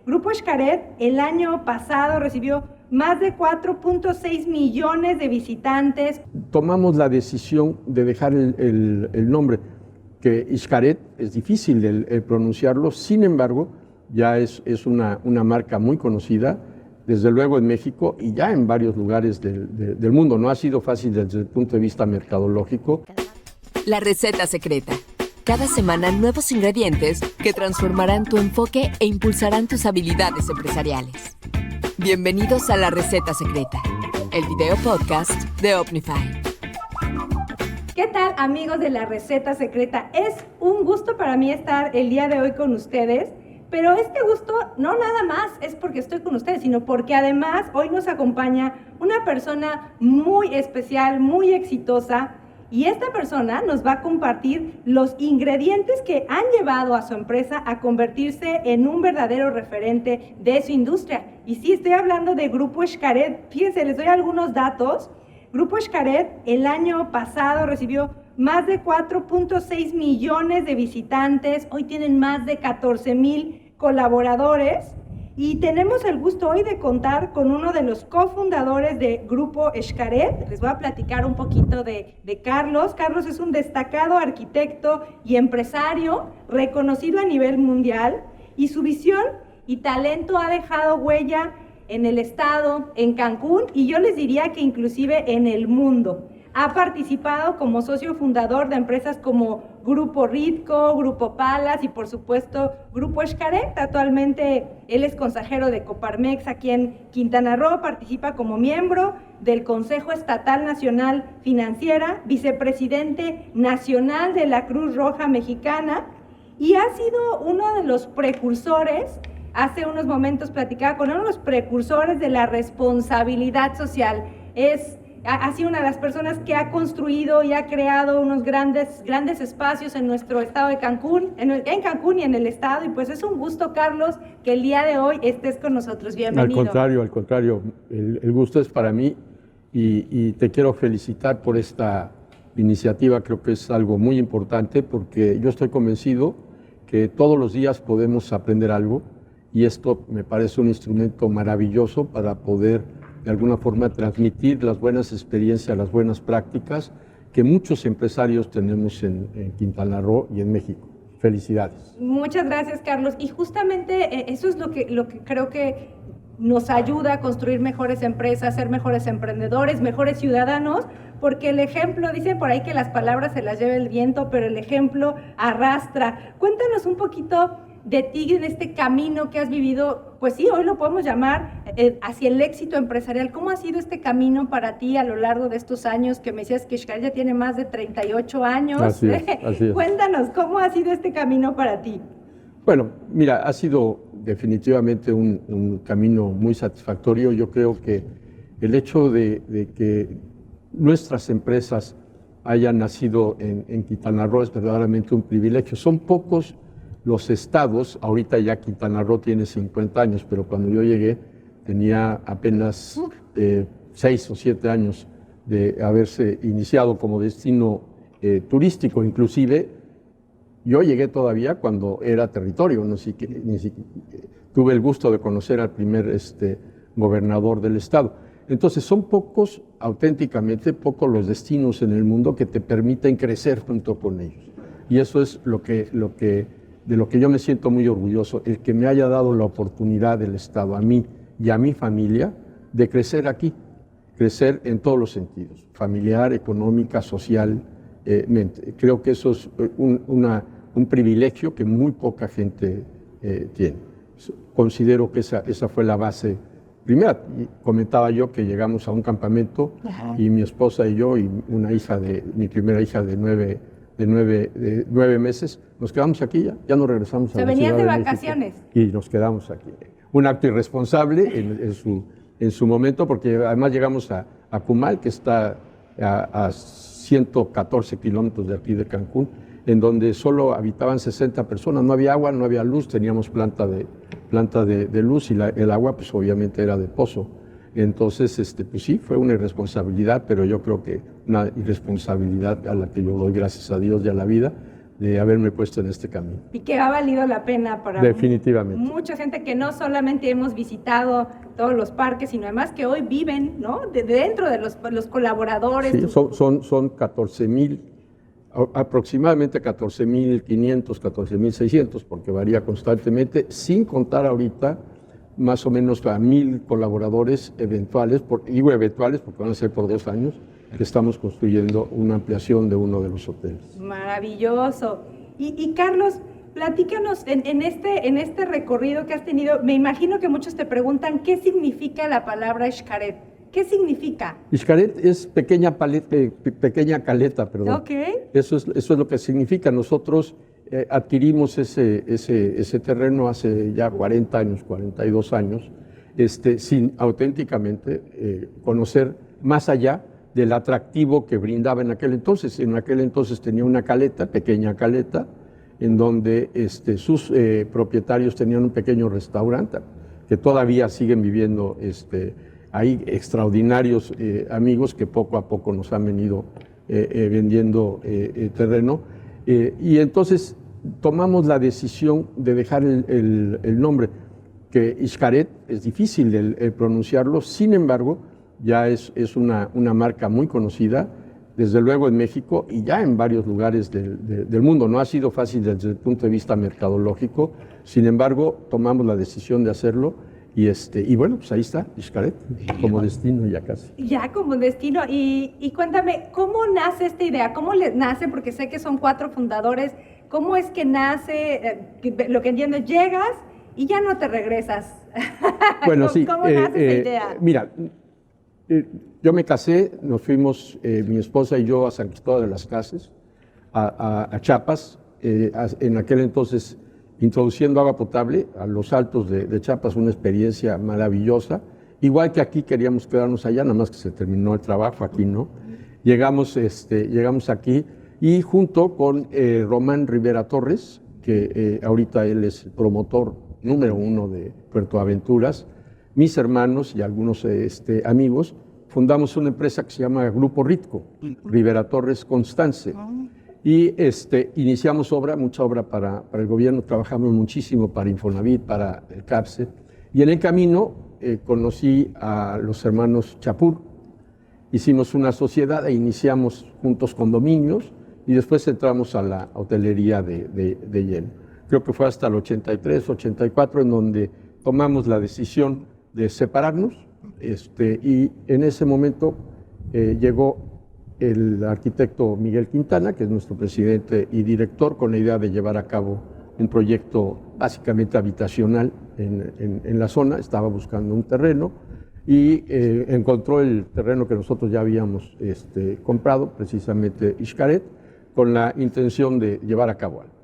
Grupo Xcaret el año pasado recibió más de 4.6 millones de visitantes. Tomamos la decisión de dejar el nombre, que Xcaret es difícil el pronunciarlo, sin embargo, ya es una marca muy conocida, desde luego en México y ya en varios lugares del mundo. No ha sido fácil desde el punto de vista mercadológico. La receta secreta. Cada semana nuevos ingredientes que transformarán tu enfoque e impulsarán tus habilidades empresariales. Bienvenidos a La Receta Secreta, el video podcast de Omnify. ¿Qué tal, amigos de La Receta Secreta? Es un gusto para mí estar el día de hoy con ustedes, pero este gusto no nada más es porque estoy con ustedes, sino porque además hoy nos acompaña una persona muy especial, muy exitosa, y esta persona nos va a compartir los ingredientes que han llevado a su empresa a convertirse en un verdadero referente de su industria. Y sí, estoy hablando de Grupo Xcaret. Fíjense, les doy algunos datos. Grupo Xcaret el año pasado recibió más de 4.6 millones de visitantes. Hoy tienen más de 14,000 colaboradores. Y tenemos el gusto hoy de contar con uno de los cofundadores de Grupo Xcaret. Les voy a platicar un poquito de Carlos. Carlos es un destacado arquitecto y empresario reconocido a nivel mundial, y su visión y talento ha dejado huella en el estado, en Cancún, y yo les diría que inclusive en el mundo. Ha participado como socio fundador de empresas como Grupo Ritco, Grupo Palas y por supuesto Grupo Xcaret. Actualmente él es consejero de Coparmex aquí en Quintana Roo, participa como miembro del Consejo Estatal Nacional Financiera, vicepresidente nacional de la Cruz Roja Mexicana, y ha sido uno de los precursores. Hace unos momentos platicaba con uno de los precursores de la responsabilidad social. Ha sido una de las personas que ha construido y ha creado unos grandes espacios en nuestro estado de Cancún, en Cancún y en el estado, y pues es un gusto, Carlos, que el día de hoy estés con nosotros. Bienvenido. Al contrario, el gusto es para mí y te quiero felicitar por esta iniciativa. Creo que es algo muy importante porque yo estoy convencido que todos los días podemos aprender algo, y esto me parece un instrumento maravilloso para poder de alguna forma transmitir las buenas experiencias, las buenas prácticas que muchos empresarios tenemos en Quintana Roo y en México. Felicidades. Muchas gracias, Carlos. Y justamente eso es lo que creo que nos ayuda a construir mejores empresas, ser mejores emprendedores, mejores ciudadanos, porque el ejemplo, dicen por ahí que las palabras se las lleva el viento, pero el ejemplo arrastra. Cuéntanos un poquito de ti, en este camino que has vivido, pues sí, hoy lo podemos llamar hacia el éxito empresarial. ¿Cómo ha sido este camino para ti a lo largo de estos años que me decías que Xcaret ya tiene más de 38 años? Así es. Cuéntanos, ¿cómo ha sido este camino para ti? Bueno, mira, ha sido definitivamente un camino muy satisfactorio. Yo creo que el hecho de que nuestras empresas hayan nacido en Quintana Roo es verdaderamente un privilegio. Son pocos los estados, ahorita ya Quintana Roo tiene 50 años, pero cuando yo llegué tenía apenas 6 o 7 años de haberse iniciado como destino turístico. Inclusive yo llegué todavía cuando era territorio, tuve el gusto de conocer al primer gobernador del estado. Entonces son pocos, auténticamente pocos los destinos en el mundo que te permiten crecer junto con ellos. Y eso es de lo que yo me siento muy orgulloso, el que me haya dado la oportunidad del Estado, a mí y a mi familia, de crecer aquí, crecer en todos los sentidos, familiar, económica, socialmente. Creo que eso es un privilegio que muy poca gente tiene. Considero que esa fue la base primera. Comentaba yo que llegamos a un campamento. Ajá. Y mi esposa y yo y mi primera hija de 9 meses, nos quedamos aquí ya no regresamos a la Ciudad de México. ¿Se venían de vacaciones? Y nos quedamos aquí. Un acto irresponsable en su momento, porque además llegamos a Cumal, que está a 114 kilómetros de aquí de Cancún, en donde solo habitaban 60 personas, no había agua, no había luz, teníamos planta de luz, y el agua pues obviamente era de pozo. Entonces, pues sí, fue una irresponsabilidad, pero yo creo que una irresponsabilidad a la que yo doy gracias a Dios y a la vida, de haberme puesto en este camino. Y que ha valido la pena para definitivamente mucha gente que no solamente hemos visitado todos los parques, sino además que hoy viven, ¿no? Dentro de los colaboradores. Sí, son 14,000, aproximadamente 14,500, 14,600, porque varía constantemente, sin contar ahorita más o menos a 1,000 colaboradores eventuales, digo eventuales porque van a ser por 2 años, que estamos construyendo una ampliación de uno de los hoteles. Maravilloso. Y Carlos, platícanos en este recorrido que has tenido. Me imagino que muchos te preguntan qué significa la palabra Xcaret. ¿Qué significa? Xcaret es pequeña caleta, perdón. Okay. Eso es lo que significa. Nosotros adquirimos ese terreno hace ya 40 años, 42 años, sin auténticamente conocer más allá del atractivo que brindaba en aquel entonces. En aquel entonces tenía una caleta, pequeña caleta, en donde sus propietarios tenían un pequeño restaurante, que todavía siguen viviendo hay extraordinarios amigos que poco a poco nos han venido vendiendo terreno. Y entonces tomamos la decisión de dejar el nombre, que Xcaret es difícil el pronunciarlo, sin embargo, ya es una marca muy conocida, desde luego en México y ya en varios lugares del mundo. No ha sido fácil desde el punto de vista mercadológico, sin embargo, tomamos la decisión de hacerlo y bueno, pues ahí está, Xcaret, como destino ya casi. Ya como destino. Y cuéntame, ¿cómo nace esta idea? ¿Cómo les nace? Porque sé que son 4 fundadores. ¿Cómo es que nace? Lo que entiendo es llegas y ya no te regresas. Bueno, sí. ¿Cómo nace esa idea? Mira, yo me casé, nos fuimos, mi esposa y yo, a San Cristóbal de las Casas, a Chiapas, en aquel entonces introduciendo agua potable a los altos de Chiapas, una experiencia maravillosa. Igual que aquí queríamos quedarnos allá, nada más que se terminó el trabajo, aquí no. Llegamos aquí y junto con Román Rivera Torres, que ahorita él es el promotor número 1 de Puerto Aventuras, mis hermanos y algunos amigos, fundamos una empresa que se llama Grupo Ritco, Rivera Torres Constance. Y iniciamos mucha obra para el gobierno, trabajamos muchísimo para Infonavit, para el CAPSE. Y en el camino conocí a los hermanos Chapur, hicimos una sociedad e iniciamos juntos condominios y después entramos a la hotelería de lleno. Creo que fue hasta el 83, 84 en donde tomamos la decisión de separarnos y en ese momento llegó el arquitecto Miguel Quintana, que es nuestro presidente y director, con la idea de llevar a cabo un proyecto básicamente habitacional en la zona. Estaba buscando un terreno y encontró el terreno que nosotros ya habíamos comprado, precisamente Xcaret, con la intención de llevar a cabo algo.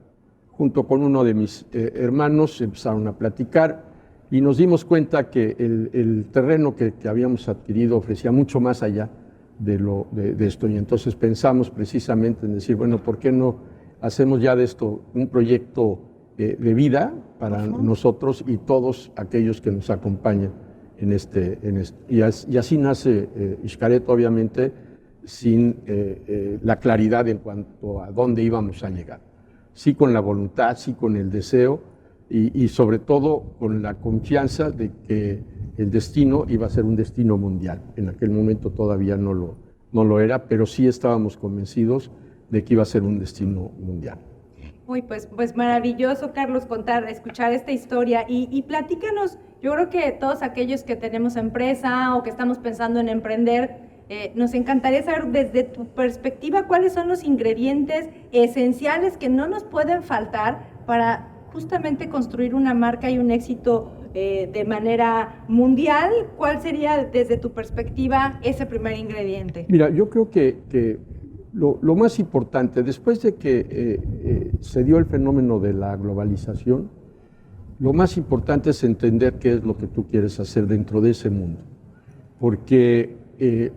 Junto con uno de mis hermanos empezaron a platicar y nos dimos cuenta que el terreno que habíamos adquirido ofrecía mucho más allá de esto, y entonces pensamos precisamente en decir, bueno, ¿por qué no hacemos ya de esto un proyecto de vida para nosotros y todos aquellos que nos acompañan en este? Y así nace Xcaret, obviamente sin la claridad en cuanto a dónde íbamos a llegar. Sí con la voluntad, sí con el deseo y sobre todo con la confianza de que el destino iba a ser un destino mundial. En aquel momento todavía no lo era, pero sí estábamos convencidos de que iba a ser un destino mundial. Uy, pues maravilloso, Carlos, escuchar esta historia y platícanos. Yo creo que todos aquellos que tenemos empresa o que estamos pensando en emprender, nos encantaría saber desde tu perspectiva cuáles son los ingredientes esenciales que no nos pueden faltar para justamente construir una marca y un éxito de manera mundial. ¿Cuál sería desde tu perspectiva ese primer ingrediente? Mira, yo creo que lo más importante, después de que se dio el fenómeno de la globalización, lo más importante es entender qué es lo que tú quieres hacer dentro de ese mundo. Porque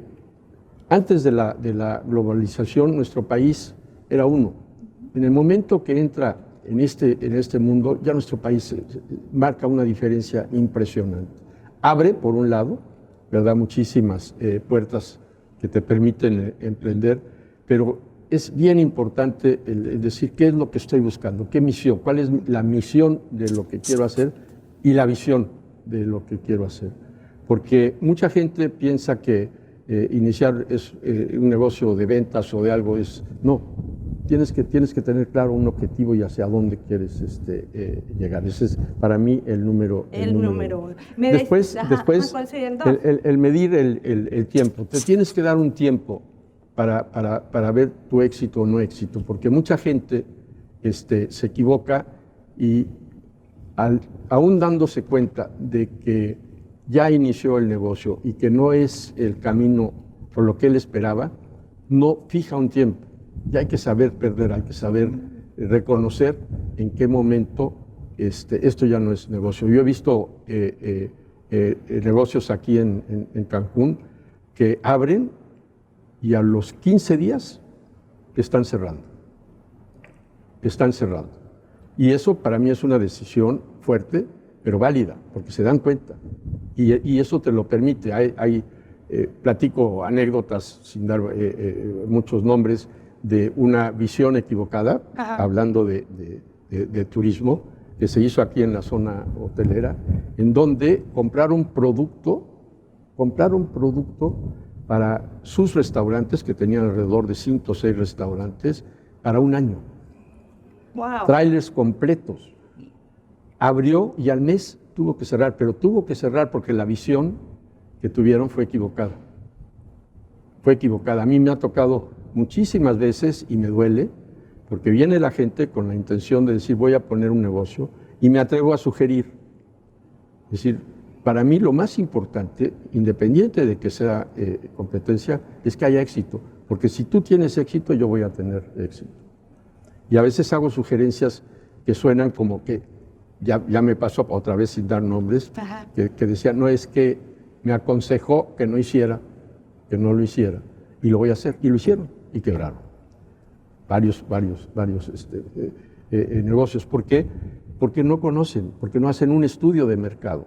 antes de la globalización, nuestro país era uno. En el momento que entra en este mundo, ya nuestro país marca una diferencia impresionante. Abre, por un lado, ¿verdad?, muchísimas puertas que te permiten emprender, pero es bien importante el decir qué es lo que estoy buscando, qué misión, cuál es la misión de lo que quiero hacer y la visión de lo que quiero hacer. Porque mucha gente piensa que iniciar un negocio de ventas o de algo no. Tienes que tener claro un objetivo y hacia dónde quieres llegar. Ese es para mí el número uno. Después, ¿cuál sería el dos? El medir el tiempo. Te tienes que dar un tiempo para ver tu éxito o no éxito, porque mucha gente se equivoca y aún dándose cuenta de que ya inició el negocio y que no es el camino por lo que él esperaba, no fija un tiempo. Ya hay que saber perder, hay que saber reconocer en qué momento esto ya no es negocio. Yo he visto negocios aquí en Cancún que abren y a los 15 días están cerrando. Están cerrando. Y eso para mí es una decisión fuerte, pero válida, porque se dan cuenta. Y eso te lo permite. Platico anécdotas, sin dar muchos nombres, de una visión equivocada, hablando de turismo, que se hizo aquí en la zona hotelera, en donde compraron producto para sus restaurantes, que tenían alrededor de 5 o 6 restaurantes, para un año. Wow. Trailers completos. Abrió y al mes tuvo que cerrar, pero tuvo que cerrar porque la visión que tuvieron fue equivocada. Fue equivocada. A mí me ha tocado muchísimas veces y me duele, porque viene la gente con la intención de decir voy a poner un negocio y me atrevo a sugerir. Es decir, para mí lo más importante, independiente de que sea competencia, es que haya éxito, porque si tú tienes éxito, yo voy a tener éxito. Y a veces hago sugerencias que suenan como que, ya me pasó otra vez sin dar nombres, que decía, no, es que me aconsejó que no lo hiciera, y lo voy a hacer, y lo hicieron, y quebraron. Varios negocios. ¿Por qué? Porque no conocen, porque no hacen un estudio de mercado.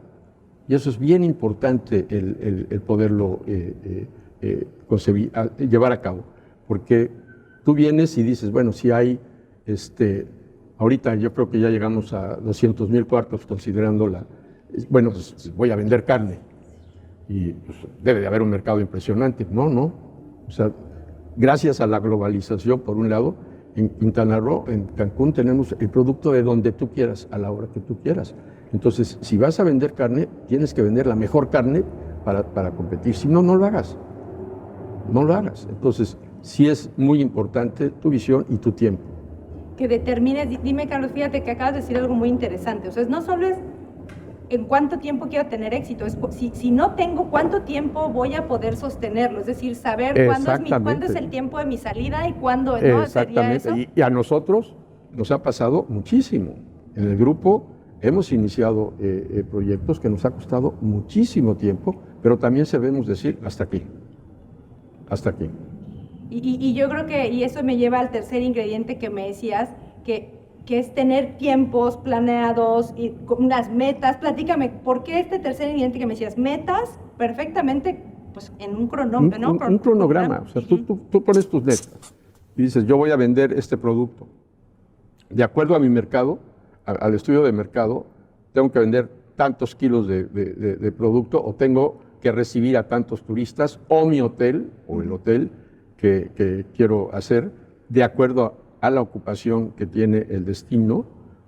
Y eso es bien importante el poderlo concebir, llevar a cabo. Porque tú vienes y dices, bueno, si hay, ahorita yo creo que ya llegamos a 200,000 cuartos considerando bueno, pues voy a vender carne. Y pues, debe de haber un mercado impresionante. No. O sea, gracias a la globalización, por un lado, en Quintana Roo, en Cancún, tenemos el producto de donde tú quieras, a la hora que tú quieras. Entonces, si vas a vender carne, tienes que vender la mejor carne para competir. Si no, no lo hagas. No lo hagas. Entonces, sí es muy importante tu visión y tu tiempo. Que determines, dime Carlos, fíjate que acabas de decir algo muy interesante. O sea, no solo es en cuánto tiempo quiero tener éxito, es si no tengo, cuánto tiempo voy a poder sostenerlo. Es decir, saber cuándo es el tiempo de mi salida y cuándo no. Exactamente. ¿Sería eso? Y a nosotros nos ha pasado muchísimo. En el grupo hemos iniciado proyectos que nos ha costado muchísimo tiempo, pero también sabemos decir hasta aquí. Hasta aquí. Y yo creo que, y eso me lleva al tercer ingrediente que me decías, que es tener tiempos planeados y unas metas. Platícame, ¿por qué este tercer ingrediente que me decías? Metas perfectamente, pues en un cronómetro, ¿no? Un cronograma. O sea, tú pones tus metas y dices, yo voy a vender este producto. De acuerdo a mi mercado, al estudio de mercado, tengo que vender tantos kilos de producto o tengo que recibir a tantos turistas o mi hotel o el hotel que quiero hacer, de acuerdo a la ocupación que tiene el destino,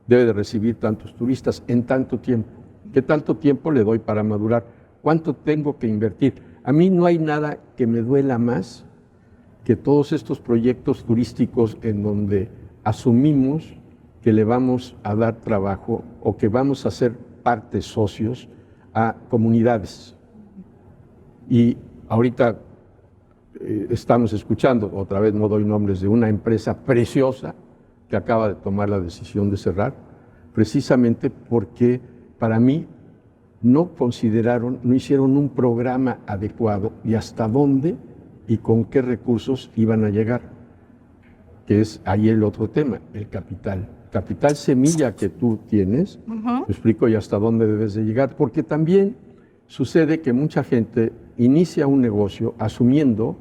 debe de recibir tantos turistas en tanto tiempo. ¿Qué tanto tiempo le doy para madurar? ¿Cuánto tengo que invertir? A mí no hay nada que me duela más que todos estos proyectos turísticos en donde asumimos que le vamos a dar trabajo o que vamos a ser parte socios a comunidades. Y ahorita estamos escuchando, otra vez no doy nombres, de una empresa preciosa que acaba de tomar la decisión de cerrar, precisamente porque para mí no hicieron un programa adecuado y hasta dónde y con qué recursos iban a llegar, que es ahí el otro tema, el capital. Capital semilla que tú tienes, te explico y hasta dónde debes de llegar, porque también sucede que mucha gente inicia un negocio asumiendo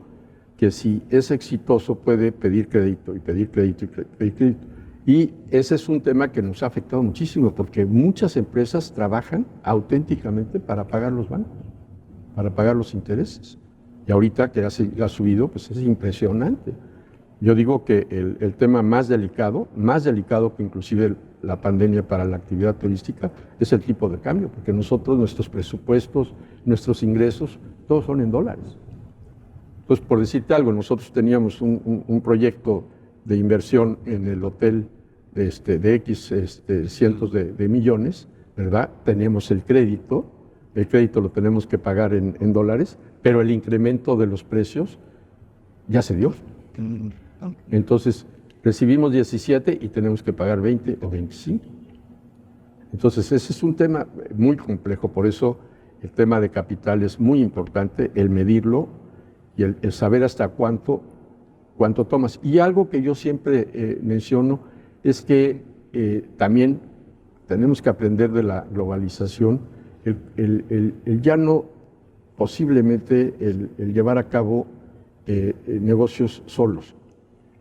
que si es exitoso puede pedir crédito y pedir crédito y pedir crédito. Y ese es un tema que nos ha afectado muchísimo porque muchas empresas trabajan auténticamente para pagar los bancos, para pagar los intereses. Y ahorita que ha subido, pues es impresionante. Yo digo que el tema más delicado que inclusive la pandemia para la actividad turística, es el tipo de cambio, porque nosotros, nuestros presupuestos, nuestros ingresos, todos son en dólares. Entonces, por decirte algo, nosotros teníamos un proyecto de inversión en el hotel de X cientos de millones, ¿verdad? Tenemos el crédito lo tenemos que pagar en dólares, pero el incremento de los precios ya se dio. Entonces, recibimos 17 y tenemos que pagar 20 o 25. Entonces, ese es un tema muy complejo, por eso el tema de capital es muy importante, el medirlo y el saber hasta cuánto tomas. Y algo que yo siempre menciono es que también tenemos que aprender de la globalización, el ya no posiblemente el llevar a cabo negocios solos.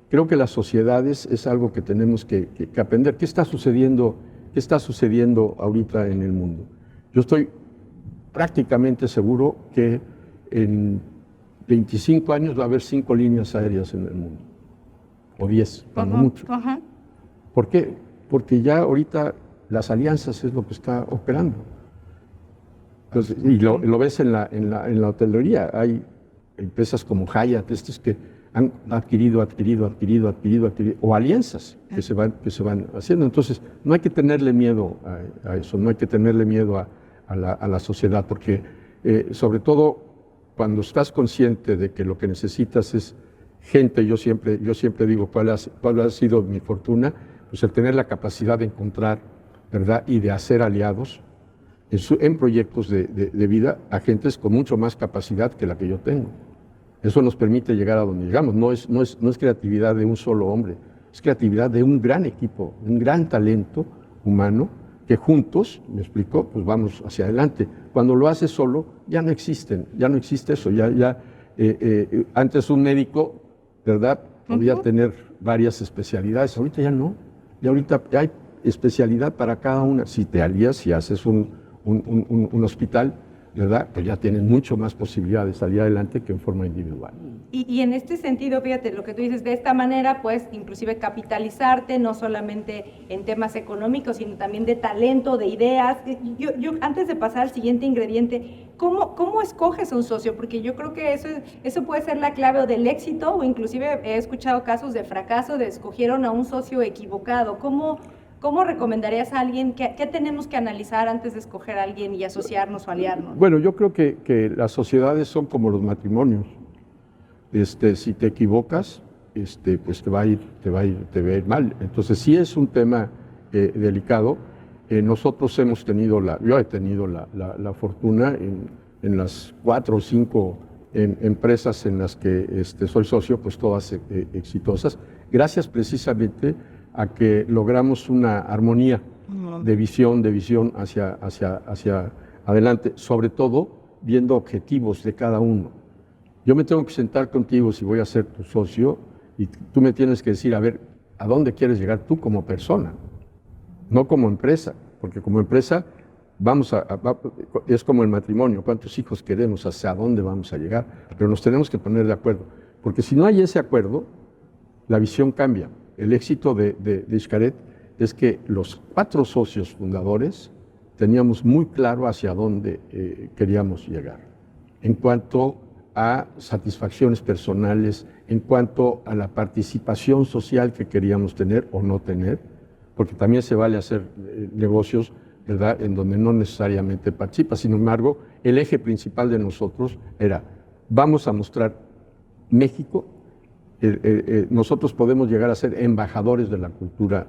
Creo que las sociedades es algo que tenemos que aprender. ¿Qué está sucediendo ahorita en el mundo? Yo estoy prácticamente seguro que en 25 años va a haber 5 líneas aéreas en el mundo, o 10, cuando mucho. ¿Por qué? Porque ya ahorita las alianzas es lo que está operando. Entonces, y lo ves en la hotelería. Hay empresas como Hyatt, estos que han adquirido, o alianzas que se van haciendo. Entonces, no hay que tenerle miedo a eso, no hay que tenerle miedo a la sociedad, porque sobre todo cuando estás consciente de que lo que necesitas es gente, yo siempre digo cuál ha sido mi fortuna, pues el tener la capacidad de encontrar, ¿verdad?, y de hacer aliados en proyectos de vida a gentes con mucho más capacidad que la que yo tengo. Eso nos permite llegar a donde llegamos. No es creatividad de un solo hombre, es creatividad de un gran equipo, un gran talento humano que juntos, me explico, pues vamos hacia adelante. Cuando lo haces solo, ya no existe eso. Antes un médico, ¿verdad?, podía tener varias especialidades, ahorita ya no. Y ahorita hay especialidad para cada una. Si te alías, si haces un hospital, ¿verdad?, pues ya tienes mucho más posibilidades de salir adelante que en forma individual. Y en este sentido, fíjate, lo que tú dices, de esta manera, pues, inclusive capitalizarte, no solamente en temas económicos, sino también de talento, de ideas. Yo antes de pasar al siguiente ingrediente, ¿cómo escoges a un socio? Porque yo creo que eso puede ser la clave del éxito, o inclusive he escuchado casos de fracaso, de escogieron a un socio equivocado. ¿Cómo recomendarías a alguien? ¿Qué tenemos que analizar antes de escoger a alguien y asociarnos o aliarnos? Bueno, yo creo que las sociedades son como los matrimonios. Si te equivocas, pues te va a ir mal. Entonces, sí es un tema delicado. Nosotros yo he tenido la fortuna en las 4 o 5 empresas en las que soy socio, pues todas exitosas, gracias precisamente a que logramos una armonía de visión hacia adelante, sobre todo viendo objetivos de cada uno. Yo me tengo que sentar contigo si voy a ser tu socio y tú me tienes que decir, a ver, ¿a dónde quieres llegar tú como persona? No como empresa, porque como empresa es como el matrimonio, ¿cuántos hijos queremos? ¿Hacia dónde vamos a llegar? Pero nos tenemos que poner de acuerdo, porque si no hay ese acuerdo, la visión cambia. El éxito de Xcaret es que los 4 socios fundadores teníamos muy claro hacia dónde queríamos llegar. En cuanto a satisfacciones personales, en cuanto a la participación social que queríamos tener o no tener, porque también se vale hacer negocios, ¿verdad?, en donde no necesariamente participas. Sin embargo, el eje principal de nosotros era, vamos a mostrar México. Nosotros podemos llegar a ser embajadores de la cultura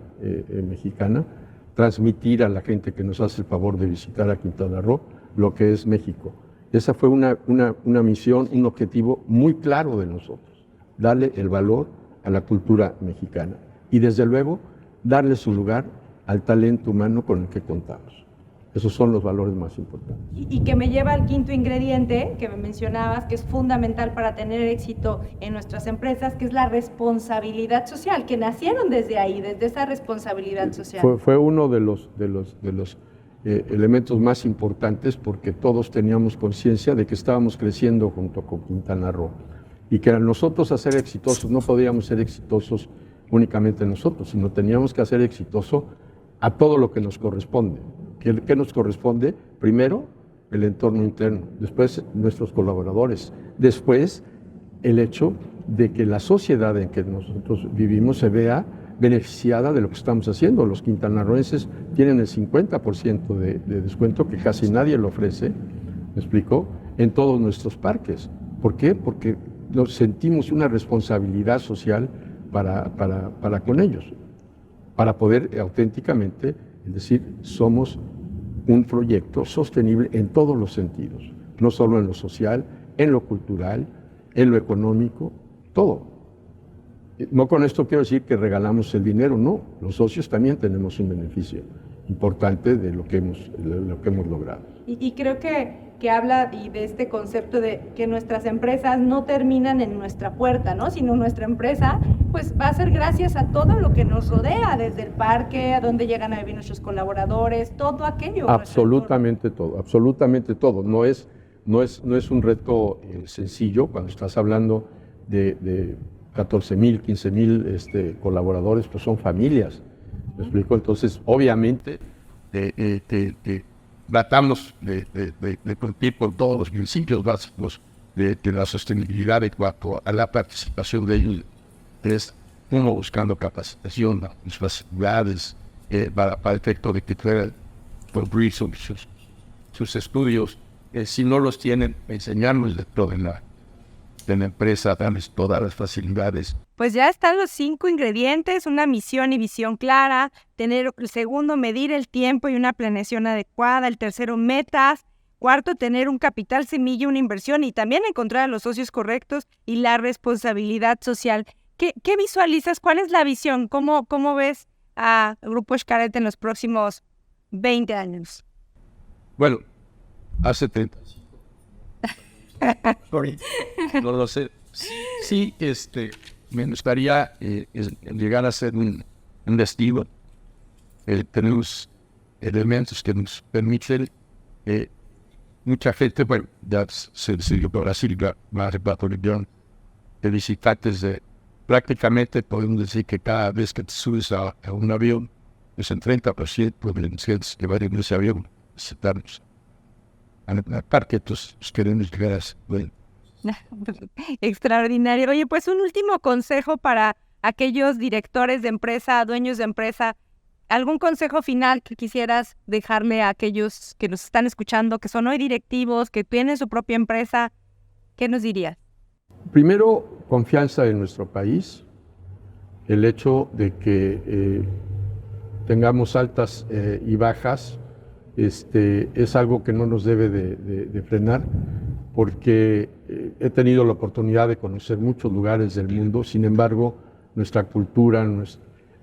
mexicana, transmitir a la gente que nos hace el favor de visitar a Quintana Roo lo que es México. Esa fue una misión, un objetivo muy claro de nosotros, darle el valor a la cultura mexicana y desde luego darle su lugar al talento humano con el que contamos. Esos son los valores más importantes. Y que me lleva al quinto ingrediente que me mencionabas, que es fundamental para tener éxito en nuestras empresas, que es la responsabilidad social, que nacieron desde ahí, desde esa responsabilidad social. Fue uno de los elementos más importantes, porque todos teníamos conciencia de que estábamos creciendo junto con Quintana Roo y que a nosotros hacer exitosos no podíamos ser exitosos únicamente nosotros, sino teníamos que hacer exitoso a todo lo que nos corresponde. ¿Qué nos corresponde? Primero, el entorno interno, después nuestros colaboradores, después el hecho de que la sociedad en que nosotros vivimos se vea beneficiada de lo que estamos haciendo. Los quintanarroenses tienen el 50% de descuento, que casi nadie lo ofrece, ¿me explico?, en todos nuestros parques. ¿Por qué? Porque nos sentimos una responsabilidad social para con ellos, para poder auténticamente, es decir, somos un proyecto sostenible en todos los sentidos, no solo en lo social, en lo cultural, en lo económico, todo. No con esto quiero decir que regalamos el dinero, no. Los socios también tenemos un beneficio importante de lo que hemos logrado. Y creo que habla y de este concepto de que nuestras empresas no terminan en nuestra puerta, ¿no? Sino nuestra empresa pues va a ser gracias a todo lo que nos rodea, desde el parque, a donde llegan a vivir nuestros colaboradores, todo aquello. Absolutamente todo, absolutamente todo. No es un reto sencillo cuando estás hablando de 14,000, 15,000 colaboradores, pues son familias, ¿me explico? Entonces, obviamente, tratamos de cumplir con todos los principios básicos de la sostenibilidad en cuanto a la participación de ellos. Es uno buscando capacitación, las facilidades para efecto de que puedan cumplir sus estudios. Si no los tienen, enseñarlos dentro de la empresa, darles todas las facilidades. Pues ya están los 5 ingredientes: una misión y visión clara, el segundo, medir el tiempo y una planeación adecuada, el tercero, metas, cuarto, tener un capital semilla, una inversión, y también encontrar a los socios correctos, y la responsabilidad social. ¿Qué visualizas? ¿Cuál es la visión? ¿Cómo ves a Grupo Xcaret en los próximos 20 años? Bueno, hace 35. No lo sé. Sí, me gustaría llegar a ser un destino. Tenemos elementos que nos permiten, mucha gente, bueno, ya se decidió por Brasil, más de 4 millones de visitantes. Prácticamente podemos decir que cada vez que te subes a un avión, pues el 30% de los que van en ese avión visitarnos. Al parque, entonces queremos llegar a eso. Bueno. Extraordinario. Oye, pues un último consejo para aquellos directores de empresa, dueños de empresa. ¿Algún consejo final que quisieras dejarle a aquellos que nos están escuchando, que son hoy directivos, que tienen su propia empresa? ¿Qué nos dirías? Primero, confianza en nuestro país. El hecho de que tengamos altas y bajas es algo que no nos debe de frenar, porque he tenido la oportunidad de conocer muchos lugares del mundo. Sin embargo, nuestra cultura,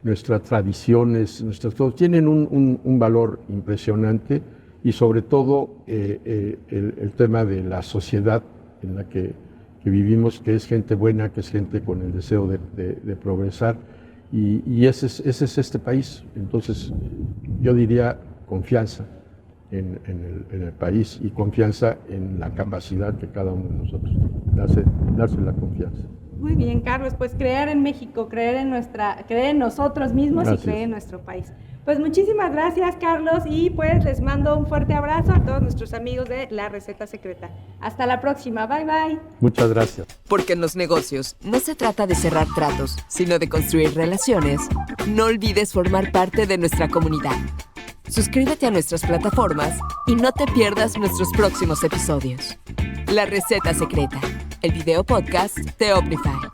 nuestras tradiciones, todos tienen un valor impresionante, y sobre todo el tema de la sociedad en la que vivimos, que es gente buena, que es gente con el deseo de progresar, y ese es este país. Entonces, yo diría confianza en el país, y confianza en la capacidad que cada uno de nosotros tiene, darse la confianza. Muy bien, Carlos, pues creer en México, creer en nosotros mismos. Gracias. Y creer en nuestro país. Pues muchísimas gracias, Carlos, y pues les mando un fuerte abrazo a todos nuestros amigos de La Receta Secreta. Hasta la próxima, bye bye. Muchas gracias. Porque en los negocios no se trata de cerrar tratos, sino de construir relaciones. No olvides formar parte de nuestra comunidad. Suscríbete a nuestras plataformas y no te pierdas nuestros próximos episodios. La Receta Secreta, el video podcast de Omnify.